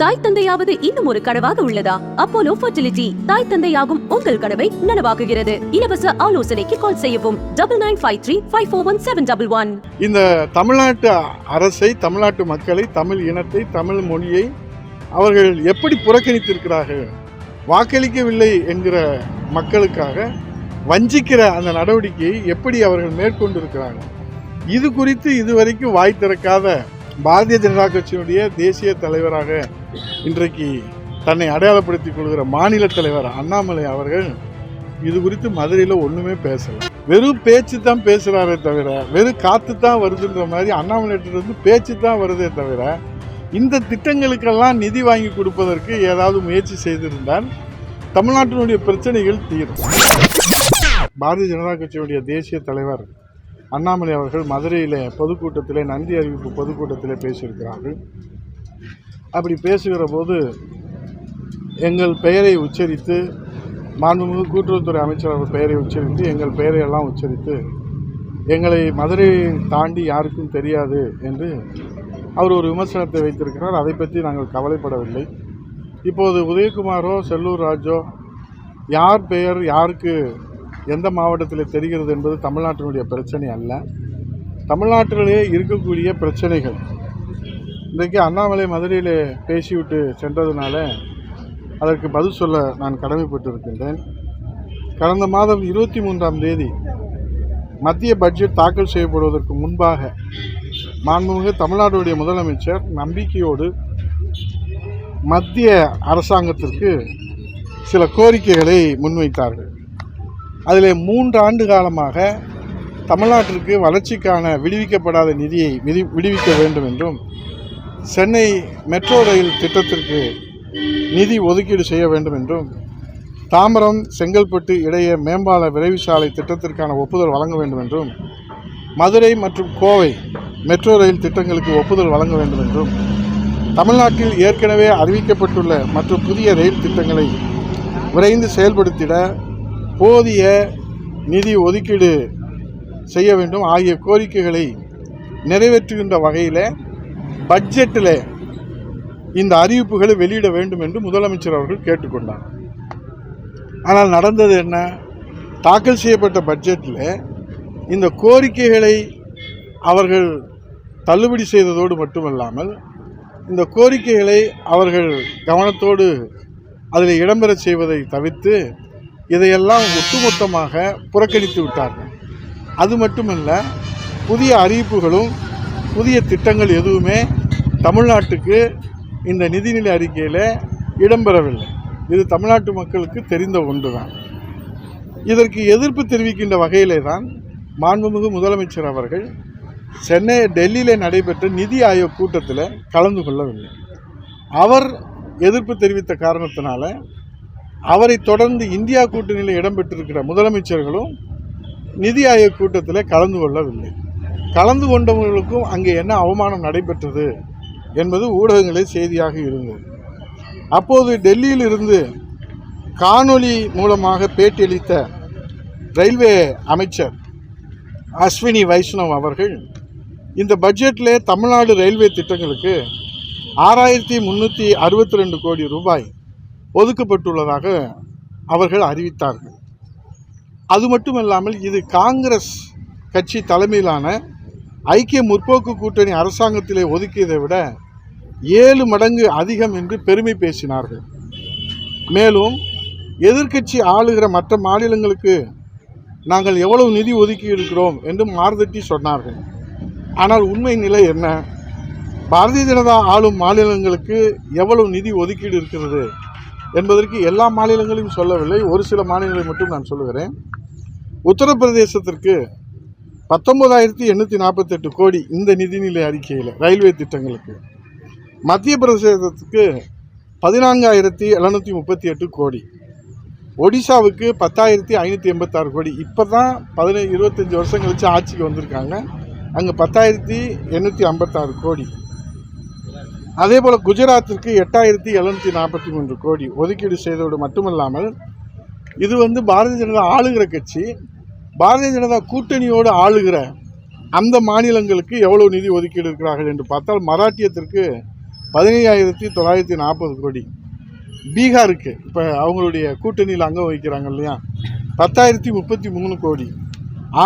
தாய் தந்தையாவது இன்னும் ஒரு கனவாக உள்ளதா? அப்போலோ ஃபர்டிலிட்டி தாய் தந்தையாகும் உங்கள் கனவை நனவாக்குகிறது. இலவச ஆலோசனைக்கு கால் செய்யவும் 9953541711. இந்த தமிழ்நாட்டு அரசை, தமிழ்நாட்டு மக்களை, தமிழ் இனத்தை, தமிழ் மொழியை அவர்கள் எப்படி புறக்கணித்திருக்கிறார்கள்? வாக்களிக்கவில்லை என்கிற மக்களுக்காக வஞ்சிக்கிற அந்த நடவடிக்கையை எப்படி அவர்கள் மேற்கொண்டிருக்கிறார்கள்? இது குறித்து இதுவரைக்கும் வாய் திறக்காத பாரதிய ஜனதா கட்சியினுடைய தேசிய தலைவராக இன்றைக்கு தன்னை அடையாளப்படுத்திக் கொள்கிற மாநில தலைவர் அண்ணாமலை அவர்கள் இது குறித்து மதுரையில் ஒன்றுமே பேசல. வெறும் பேச்சு தான் பேசுகிறாரே தவிர, வெறும் காற்று தான் வருதுன்ற மாதிரி அண்ணாமலையிட்டிருந்து பேச்சு தான் வருதே தவிர, இந்த திட்டங்களுக்கெல்லாம் நிதி வாங்கி கொடுப்பதற்கு ஏதாவது முயற்சி செய்திருந்தால் தமிழ்நாட்டினுடைய பிரச்சனைகள் தீரும். பாரதிய ஜனதா கட்சியினுடைய தேசிய தலைவர் அண்ணாமலை அவர்கள் மதுரையில் பொதுக்கூட்டத்திலே, நன்றி அறிவிப்பு பொதுக்கூட்டத்திலே பேசியிருக்கிறார்கள். அப்படி பேசுகிற போது எங்கள் பெயரை உச்சரித்து, மாண்புமிகு கூட்டுறவுத்துறை அமைச்சர் அவர் பெயரை உச்சரித்து, எங்கள் பெயரையெல்லாம் உச்சரித்து, எங்களை மதுரையை தாண்டி யாருக்கும் தெரியாது என்று அவர் ஒரு விமர்சனத்தை வைத்திருக்கிறார். அதை பற்றி நாங்கள் கவலைப்படவில்லை. இப்போது உதயகுமாரோ செல்லூர் ராஜோ யார் பெயர் யாருக்கு எந்த மாவட்டத்தில் தெரிகிறது என்பது தமிழ்நாட்டினுடைய பிரச்சனை அல்ல. தமிழ்நாட்டிலே இருக்கக்கூடிய பிரச்சனைகள் இன்றைக்கு அண்ணாமலை மதுரையில் பேசிவிட்டு சென்றதுனால அதற்கு பதில் சொல்ல நான் கடமைப்பட்டிருக்கின்றேன். கடந்த மாதம் 23ஆம் தேதி மத்திய பட்ஜெட் தாக்கல் செய்யப்படுவதற்கு முன்பாக மாண்புமிகு தமிழ்நாடுடைய முதலமைச்சர் நம்பிக்கையோடு மத்திய அரசாங்கத்திற்கு சில கோரிக்கைகளை முன்வைத்தார்கள். அதில் 3 ஆண்டு காலமாக தமிழ்நாட்டிற்கு வளர்ச்சிக்கான விடுவிக்கப்படாத நிதியை விடுவிக்க வேண்டும் என்றும், சென்னை மெட்ரோ ரயில் திட்டத்திற்கு நிதி ஒதுக்கீடு செய்ய வேண்டும் என்றும், தாம்பரம் செங்கல்பட்டு இடையே மேம்பால விரைவு சாலை திட்டத்திற்கான ஒப்புதல் வழங்க வேண்டும் என்றும், மதுரை மற்றும் கோவை மெட்ரோ ரயில் திட்டங்களுக்கு ஒப்புதல் வழங்க வேண்டும் என்றும், தமிழ்நாட்டில் ஏற்கனவே அறிவிக்கப்பட்டுள்ள மற்றும் புதிய ரயில் திட்டங்களை விரைந்து செயல்படுத்திட போதிய நிதி ஒதுக்கீடு செய்ய வேண்டும் ஆகிய கோரிக்கைகளை நிறைவேற்றுகின்ற வகையில் பட்ஜெட்டில் இந்த அறிவிப்புகளை வெளியிட வேண்டும் என்று முதலமைச்சர் அவர்கள் கேட்டுக்கொண்டார். ஆனால் நடந்தது என்ன? தாக்கல் செய்யப்பட்ட பட்ஜெட்டில் இந்த கோரிக்கைகளை அவர்கள் தள்ளுபடி செய்ததோடு மட்டுமல்லாமல், இந்த கோரிக்கைகளை அவர்கள் கவனத்தோடு அதில் இடம்பெற செய்வதை தவிர்த்து இதையெல்லாம் ஒட்டுமொத்தமாக புறக்கணித்து விட்டார்கள். அது மட்டுமல்ல, புதிய அறிவிப்புகளும் புதிய திட்டங்கள் எதுவுமே தமிழ்நாட்டுக்கு இந்த நிதிநிலை அறிக்கையில் இடம்பெறவில்லை. இது தமிழ்நாட்டு மக்களுக்கு தெரிந்த ஒன்றுதான். இதற்கு எதிர்ப்பு தெரிவிக்கின்ற வகையிலே தான் மாண்புமிகு முதலமைச்சர் அவர்கள் டெல்லியில் நடைபெற்ற நிதி ஆயோக் கூட்டத்தில் கலந்து கொள்ளவில்லை. அவர் எதிர்ப்பு தெரிவித்த காரணத்தினால அவரை தொடர்ந்து இந்தியா கூட்டணியில் இடம்பெற்றிருக்கிற முதலமைச்சர்களும் நிதி ஆயோக் கூட்டத்தில் கலந்து கொள்ளவில்லை. கலந்து கொண்டவர்களுக்கும் அங்கே என்ன அவமானம் நடைபெற்றது என்பது ஊடகங்களே செய்தியாக இருந்தது. அப்போது டெல்லியில் இருந்து காணொளி மூலமாக பேட்டியளித்த ரயில்வே அமைச்சர் அஸ்வினி வைஷ்ணவ் அவர்கள் இந்த பட்ஜெட்டில் தமிழ்நாடு ரயில்வே திட்டங்களுக்கு 6362 கோடி ரூபாய் ஒதுக்கப்பட்டுள்ளதாக அவர்கள் அறிவித்தார்கள். அது மட்டுமல்லாமல் இது காங்கிரஸ் கட்சி தலைமையிலான ஐக்கிய முற்போக்கு கூட்டணி அரசாங்கத்திலே ஒதுக்கியதை விட 7 மடங்கு அதிகம் என்று பெருமை பேசினார்கள். மேலும் எதிர்க்கட்சி ஆளுகிற மற்ற மாநிலங்களுக்கு நாங்கள் எவ்வளவு நிதி ஒதுக்கி இருக்கிறோம் என்று மார்தட்டி சொன்னார்கள். ஆனால் உண்மை நிலை என்ன? பாரதிய ஜனதா ஆளும் மாநிலங்களுக்கு எவ்வளவு நிதி ஒதுக்கீடு இருக்கிறது என்பதற்கு எல்லா மாநிலங்களையும் சொல்லவில்லை, ஒரு சில மாநிலங்களை மட்டும் நான் சொல்லுகிறேன். உத்தரப்பிரதேசத்திற்கு 19,848 கோடி இந்த நிதிநிலை அறிக்கையில் ரயில்வே திட்டங்களுக்கு, மத்திய பிரதேசத்துக்கு 14,738 கோடி, ஒடிசாவுக்கு 10,586 கோடி. இப்போ தான் 25 வருஷம் கழித்து ஆட்சிக்கு வந்திருக்காங்க, அங்கே 10,856 கோடி. அதே போல் குஜராத்திற்கு 8,743 கோடி ஒதுக்கீடு செய்ததோடு மட்டுமல்லாமல், இது பாரதிய ஜனதா ஆளுகிற கட்சி, பாரதிய ஜனதா கூட்டணியோடு ஆளுகிற அந்த மாநிலங்களுக்கு எவ்வளவு நிதி ஒதுக்கீடு இருக்கிறார்கள் என்று பார்த்தால், மராட்டியத்திற்கு 15,940 கோடி. பீகாருக்கு இப்போ அவங்களுடைய கூட்டணியில் அங்கம் வகிக்கிறாங்க இல்லையா, 10,033 கோடி.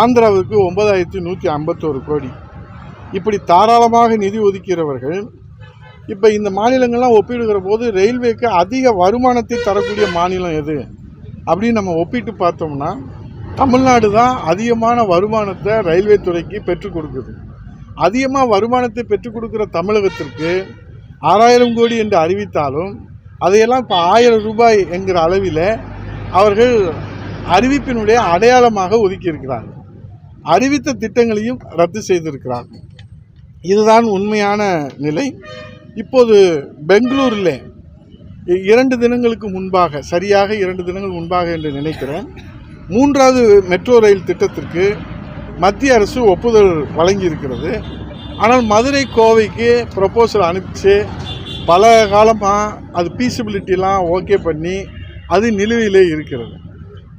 ஆந்திராவுக்கு 9,151 கோடி. இப்படி தாராளமாக நிதி ஒதுக்கிறவர்கள் இப்போ இந்த மாநிலங்கள்லாம் ஒப்பிடுகிற போது ரயில்வேக்கு அதிக வருமானத்தை தரக்கூடிய மாநிலம் எது அப்படின்னு நம்ம ஒப்பிட்டு பார்த்தோம்னா தமிழ்நாடு தான் அதிகமான வருமானத்தை ரயில்வே துறைக்கு பெற்றுக் கொடுக்குது. அதிகமாக வருமானத்தை பெற்றுக் கொடுக்குற தமிழகத்திற்கு 6,000 கோடி என்று அறிவித்தாலும் அதையெல்லாம் இப்போ 1000 ரூபாய் என்கிற அளவில் அவர்கள் அறிவிப்பினுடைய அடையாளமாக ஒதுக்கியிருக்கிறார்கள். அறிவித்த திட்டங்களையும் ரத்து செய்திருக்கிறார்கள். இதுதான் உண்மையான நிலை. இப்போது பெங்களூரில் 2 தினங்களுக்கு முன்பாக, சரியாக 2 தினங்கள் முன்பாக என்று நினைக்கிறேன், 3வது மெட்ரோ ரயில் திட்டத்திற்கு மத்திய அரசு ஒப்புதல் வழங்கியிருக்கிறது. ஆனால் மதுரை கோவைக்கு ப்ரொபோசல் அனுப்பிச்சு பல காலமாக அது பீசிபிலிட்டிலாம் ஓகே பண்ணி அது நிலுவையிலே இருக்கிறது.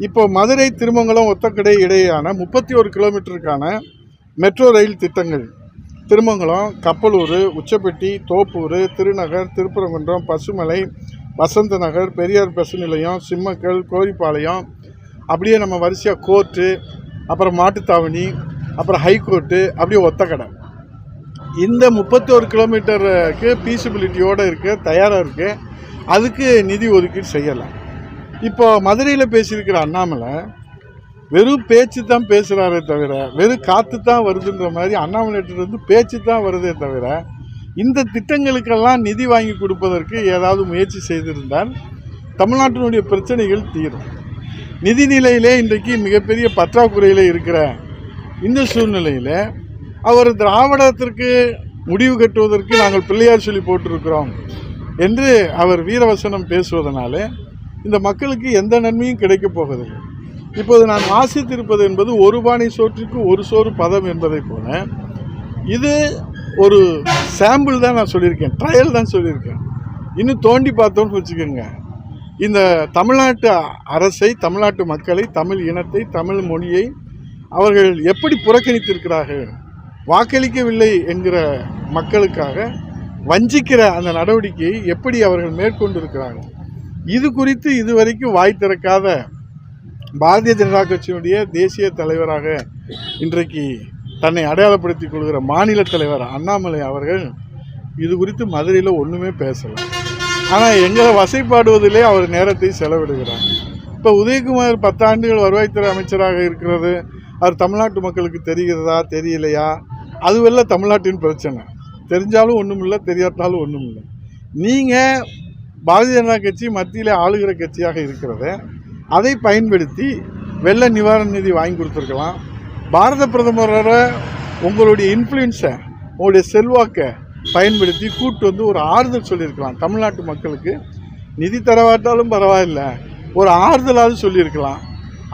இப்போ மதுரை திருமங்கலம் ஒத்தக்கடை இடையேயான 31 கிலோமீட்டருக்கான மெட்ரோ ரயில் திட்டங்கள் திருமங்கலம், கப்பலூர், உச்சப்பட்டி, தோப்பூர், திருநகர், திருப்பரங்குன்றம், பசுமலை, வசந்த நகர், பெரியார் பஸ் நிலையம், சிம்மக்கல், கோரிப்பாளையம், அப்படியே நம்ம வரிசையாக கோர்ட்டு, அப்புறம் மாட்டுத்தாவணி, அப்புறம் ஹைகோர்ட்டு, அப்படியே ஒத்தக்கடை. இந்த 31 கிலோமீட்டருக்கு பீசிபிலிட்டியோடு இருக்க தயாராக இருக்குது. அதுக்கு நிதி ஒதுக்கீடு செய்யலாம். இப்போ மதுரையில் பேசியிருக்கிற அண்ணாமலை வெறும் பேச்சு தான் பேசுகிறாரே தவிர, வெறும் காற்று தான் வருதுன்ற மாதிரி அண்ணாமலையிட்டிருந்து பேச்சு தான் வருதே தவிர, இந்த திட்டங்களுக்கெல்லாம் நிதி வாங்கி கொடுப்பதற்கு ஏதாவது முயற்சி செய்திருந்தால் தமிழ்நாட்டினுடைய பிரச்சனைகள் தீரும். நிதி நிலையிலே இன்றைக்கு மிகப்பெரிய பற்றாக்குறையில் இருக்கிற இந்த சூழ்நிலையில் அவர் திராவிடத்திற்கு முடிவு கட்டுவதற்கு நாங்கள் பிள்ளையார் சொல்லி போட்டிருக்கிறோம் என்று அவர் வீரவசனம் பேசுவதனால இந்த மக்களுக்கு எந்த நன்மையும் கிடைக்கப் போவதில்லை. இப்போது நான் வாசித்திருப்பது என்பது ஒரு பானை சோற்றுக்கு ஒரு சோறு பதம் என்பதை போல இது ஒரு சாம்பிள் தான் நான் சொல்லியிருக்கேன், ட்ரையல் தான் சொல்லியிருக்கேன். இன்னும் தோண்டி பார்த்தோன்னு வச்சுக்கோங்க, இந்த தமிழ்நாட்டு அரசை, தமிழ்நாட்டு மக்களை, தமிழ் இனத்தை, தமிழ் மொழியை அவர்கள் எப்படி புறக்கணித்திருக்கிறார்கள், வாக்களிக்கவில்லை என்கிற மக்களுக்காக வஞ்சிக்கிற அந்த நடவடிக்கையை எப்படி அவர்கள் மேற்கொண்டிருக்கிறார்கள், இது குறித்து இதுவரைக்கும் வாய் திறக்காத பாரதிய ஜனதா கட்சியினுடைய தேசிய தலைவராக இன்றைக்கு தன்னை அடையாளப்படுத்திக் கொள்கிற மாநில தலைவர் அண்ணாமலை அவர்கள் இது குறித்து மதுரையில் ஒன்றுமே பேசலை. ஆனால் எங்களை வசைப்பாடுவதிலே அவர் நேரத்தை செலவிடுகிறார். இப்போ உதயகுமார் 10 ஆண்டுகள் வருவாய்த்துறை அமைச்சராக இருக்கிறது, அவர் தமிழ்நாட்டு மக்களுக்கு தெரிகிறதா தெரியலையா, அதுவெல்லாம் தமிழ்நாட்டின் பிரச்சனை. தெரிஞ்சாலும் ஒன்றும் இல்லை, தெரியாட்டாலும் ஒன்றும் இல்லை. நீங்கள் பாரதிய ஜனதா கட்சி மத்தியில் ஆளுகிற கட்சியாக இருக்கிறத அதை பயன்படுத்தி வெள்ள நிவாரண நிதி வாங்கி கொடுத்துருக்கலாம். பாரத பிரதமரோட உங்களுடைய இன்ஃப்ளூயன்ஸை, உங்களுடைய செல்வாக்கை பயன்படுத்தி கூட்டு வந்து ஒரு ஆறுதல் சொல்லியிருக்கலாம். தமிழ்நாட்டு மக்களுக்கு நிதி தரவாட்டாலும் பரவாயில்லை, ஒரு ஆறுதலாவது சொல்லியிருக்கலாம்.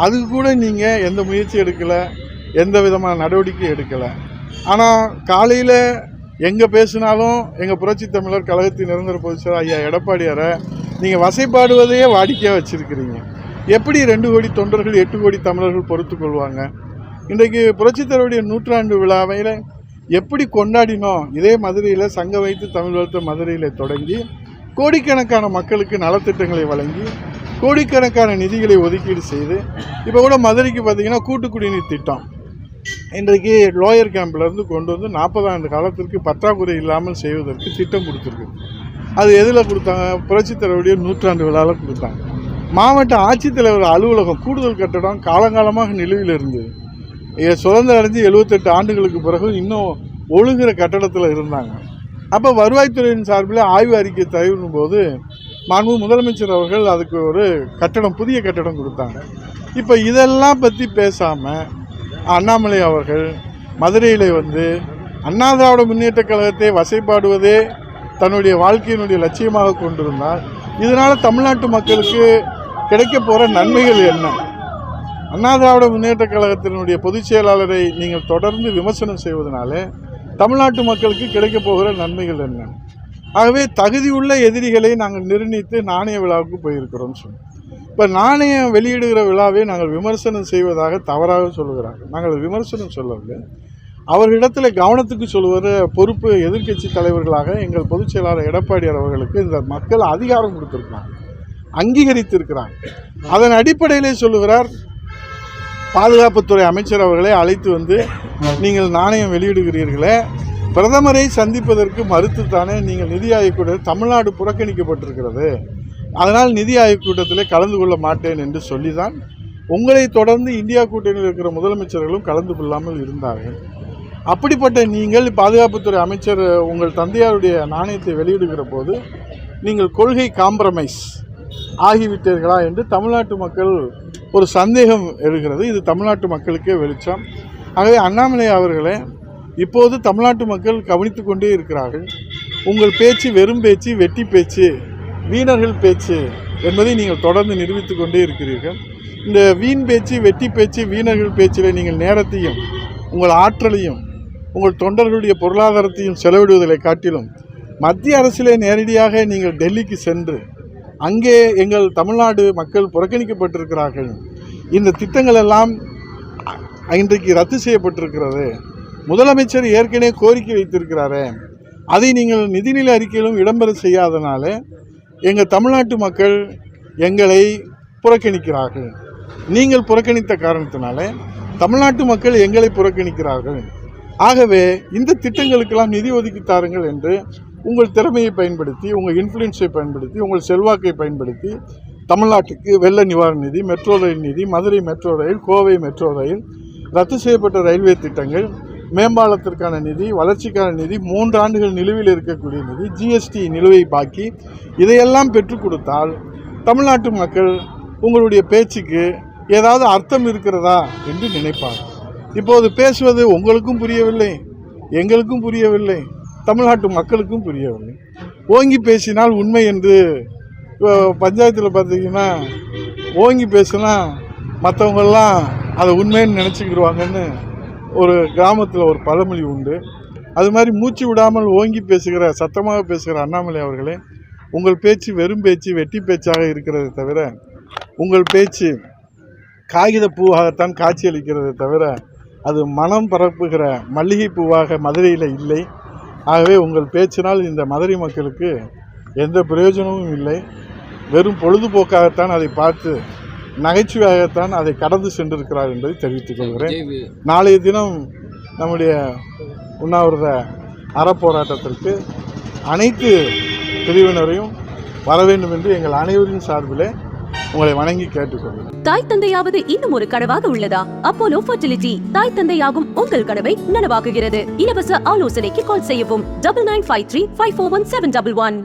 அதுக்கு கூட நீங்கள் எந்த முயற்சி எடுக்கலை, எந்த விதமான நடவடிக்கை எடுக்கலை. ஆனால் காலையில் எங்கே பேசினாலும் எங்கள் புரட்சி தமிழர் கழகத்தின் நிரந்தர பொதுச்செயலாளர் ஐயா எடப்பாடியாரை நீங்கள் வசைப்பாடுவதையே வாடிக்கையாக வச்சுருக்கிறீங்க. எப்படி 2 கோடி தொண்டர்கள் 8 கோடி தமிழர்கள் பொறுத்து கொள்வாங்க? இன்றைக்கு புரட்சித்தலைவருடைய 100ஆண்டு விழாவையில் எப்படி கொண்டாடினோம்? இதே மதுரையில் சங்க வைத்து தமிழ் வளர்த்த மதுரையில் தொடங்கி கோடிக்கணக்கான மக்களுக்கு நலத்திட்டங்களை வழங்கி கோடிக்கணக்கான நிதிகளை ஒதுக்கீடு செய்து இப்போ கூட மதுரைக்கு பார்த்திங்கன்னா கூட்டு குடிநீர் திட்டம் இன்றைக்கு லோயர் கேம்ப்லேருந்து கொண்டு வந்து 40 ஆண்டு காலத்திற்கு பற்றாக்குறை இல்லாமல் செய்வதற்கு திட்டம் கொடுத்துருக்கு. அது எதில் கொடுத்தாங்க? புரட்சித்தலைவருடைய 100ஆண்டு விழாவில் கொடுத்தாங்க. மாவட்ட ஆட்சித்தலைவர் அலுவலகம் கூடுதல் கட்டடம் காலங்காலமாக நிலுவையில் இருந்தது. சுதந்திரம் அடைஞ்சு 78 ஆண்டுகளுக்கு பிறகு இன்னும் ஒழுங்குற கட்டடத்தில் இருந்தாங்க. அப்போ வருவாய்த்துறையின் சார்பில் ஆய்வு அறிக்கை தயாரிக்கும் போது மாண்பு முதலமைச்சர் அவர்கள் அதுக்கு ஒரு கட்டடம், புதிய கட்டடம் கொடுத்தாங்க. இப்போ இதெல்லாம் பற்றி பேசாமல் அண்ணாமலை அவர்கள் மதுரையில் வந்து அண்ணா திராவிட முன்னேற்ற கழகத்தை வசைப்பாடுவதே தன்னுடைய வாழ்க்கையினுடைய லட்சியமாக கொண்டிருந்தார். இதனால் தமிழ்நாட்டு மக்களுக்கு கிடைக்க போகிற நன்மைகள் என்ன? அண்ணா திராவிட முன்னேற்ற கழகத்தினுடைய பொதுச் செயலாளரை நீங்கள் தொடர்ந்து விமர்சனம் செய்வதனால தமிழ்நாட்டு மக்களுக்கு கிடைக்க போகிற நன்மைகள் என்ன? ஆகவே தகுதியுள்ள எதிரிகளை நாங்கள் நிர்ணயித்து நாணய விழாவுக்கு போயிருக்கிறோம்னு சொன்னோம். இப்போ நாணயம் வெளியிடுகிற விழாவை நாங்கள் விமர்சனம் செய்வதாக தவறாக சொல்லுகிறார்கள். நாங்கள் விமர்சனம் சொல்லவில்லை. அவர்களிடத்தில் கவனத்துக்கு சொல்லுவது பொறுப்பு எதிர்க்கட்சி தலைவர்களாக எங்கள் பொதுச் செயலாளர் எடப்பாடியார் அவர்களுக்கு இந்த மக்கள் அதிகாரம் கொடுத்திருக்கிறாங்க, அங்கீகரித்திருக்கிறாங்க. அதன் அடிப்படையிலே சொல்லுகிறார், பாதுகாப்புத்துறை அமைச்சர் அவர்களை அழைத்து வந்து நீங்கள் நாணயம் வெளியிடுகிறீர்களே, பிரதமரை சந்திப்பதற்கு மறுத்துத்தானே நீங்கள் நிதி ஆயோக் கூட்டத்தில் தமிழ்நாடு புறக்கணிக்கப்பட்டிருக்கிறது, அதனால் நிதி ஆயோக் கூட்டத்தில் கலந்து கொள்ள மாட்டேன் என்று சொல்லிதான் உங்களை தொடர்ந்து இந்தியா கூட்டணியில் இருக்கிற முதலமைச்சர்களும் கலந்து கொள்ளாமல் இருந்தார்கள். அப்படிப்பட்ட நீங்கள் பாதுகாப்புத்துறை அமைச்சர் உங்கள் தந்தையாருடைய நாணயத்தை வெளியிடுகிற போது நீங்கள் கொள்கை காம்ப்ரமைஸ் ஆகிவிட்டீர்களா என்று தமிழ்நாட்டு மக்கள் ஒரு சந்தேகம் எழுகிறது. இது தமிழ்நாட்டு மக்களுக்கே வெளிச்சம். ஆகவே அண்ணாமலை அவர்களே, இப்போது தமிழ்நாட்டு மக்கள் கவனித்து கொண்டே இருக்கிறார்கள். உங்கள் பேச்சு வெறும் பேச்சு, வெட்டி பேச்சு, வீணர்கள் பேச்சு என்பதை நீங்கள் தொடர்ந்து நிரூபித்து கொண்டே இருக்கிறீர்கள். இந்த வீண் பேச்சு, வெட்டி பேச்சு, வீணர்கள் பேச்சில் நீங்கள் நேரத்தையும் உங்கள் ஆற்றலையும் உங்கள் தொண்டர்களுடைய பொருளாதாரத்தையும் செலவிடுவதை காட்டிலும் மத்திய அரசிலே நேரடியாக நீங்கள் டெல்லிக்கு சென்று அங்கே எங்கள் தமிழ்நாடு மக்கள் புறக்கணிக்கப்பட்டிருக்கிறார்கள், இந்த திட்டங்கள் எல்லாம் இன்றைக்கு ரத்து செய்யப்பட்டிருக்கிறது, முதலமைச்சர் ஏற்கனவே கோரிக்கை வைத்திருக்கிறாரு, அதை நீங்கள் நிதிநிலை அறிக்கையிலும் இடம்பெற செய்யாதனால எங்கள் தமிழ்நாட்டு மக்கள் எங்களை புறக்கணிக்கிறார்கள், நீங்கள் புறக்கணித்த காரணத்தினால தமிழ்நாட்டு மக்கள் எங்களை புறக்கணிக்கிறார்கள், ஆகவே இந்த திட்டங்களுக்கெல்லாம் நிதி ஒதுக்கி தாருங்கள் என்று உங்கள் திறமையை பயன்படுத்தி, உங்கள் இன்ஃப்ளூயன்ஸை பயன்படுத்தி, உங்கள் செல்வாக்கை பயன்படுத்தி தமிழ்நாட்டுக்கு வெள்ள நிவாரண நிதி, மெட்ரோ ரயில் நிதி, Madurai metro rail, Kovai metro rail, ரத்து செய்யப்பட்ட ரயில்வே திட்டங்கள், மேம்பாலத்திற்கான நிதி, வளர்ச்சிக்கான நிதி, 3 ஆண்டுகள் நிலுவையில் இருக்கக்கூடிய நிதி, ஜிஎஸ்டி நிலுவை பாக்கி, இதையெல்லாம் பெற்றுக் கொடுத்தால் தமிழ்நாட்டு மக்கள் உங்களுடைய பேச்சுக்கு ஏதாவது அர்த்தம் இருக்கிறதா என்று நினைப்பார். இப்போது பேசுவது உங்களுக்கும் புரியவில்லை, எங்களுக்கும் புரியவில்லை, தமிழ்நாட்டு மக்களுக்கும் புரியவில்லை. ஓங்கி பேசினால் உண்மை என்று பஞ்சாயத்தில் பார்த்தீங்கன்னா ஓங்கி பேசினா மற்றவங்கெல்லாம் அதை உண்மைன்னு நினச்சிக்கிடுவாங்கன்னு ஒரு கிராமத்தில் ஒரு பழமொழி உண்டு. அது மாதிரி மூச்சு விடாமல் ஓங்கி பேசுகிற, சத்தமாக பேசுகிற அண்ணாமலை அவர்களே, உங்கள் பேச்சு வெறும் பேச்சு, வெட்டி பேச்சாக இருக்கிறதை தவிர, உங்கள் பேச்சு காகித பூவாகத்தான் காட்சியளிக்கிறதை தவிர அது மனம் பரப்புகிற மல்லிகை பூவாக மதுரையில் இல்லை. ஆகவே உங்கள் பேச்சினால் இந்த மதுரை மக்களுக்கு எந்த பிரயோஜனமும் இல்லை, வெறும் பொழுதுபோக்காகத்தான் அதை பார்த்து நகைச்சுவையாகத்தான் அதை கடந்து சென்றிருக்கிறார் என்பதை தெரிவித்துக் கொள்கிறேன். நாளைய தினம் நம்முடைய உண்ணாவிரத அறப்போராட்டத்திற்கு அனைத்து பிரிவினரையும் வர வேண்டும் என்று எங்கள் அனைவரின் சார்பிலே உங்களை வணங்கி கேட்டுக்கொள்கிறேன். தாய் தந்தையாவது இன்னும் ஒரு கனவாக உள்ளதா? அப்போலோ ஃபர்டிலிட்டி தாய் தந்தையாகும் உங்கள் கனவை நனவாக்குகிறது. இலவச ஆலோசனைக்கு கால் செய்யவும் 9953 541 711.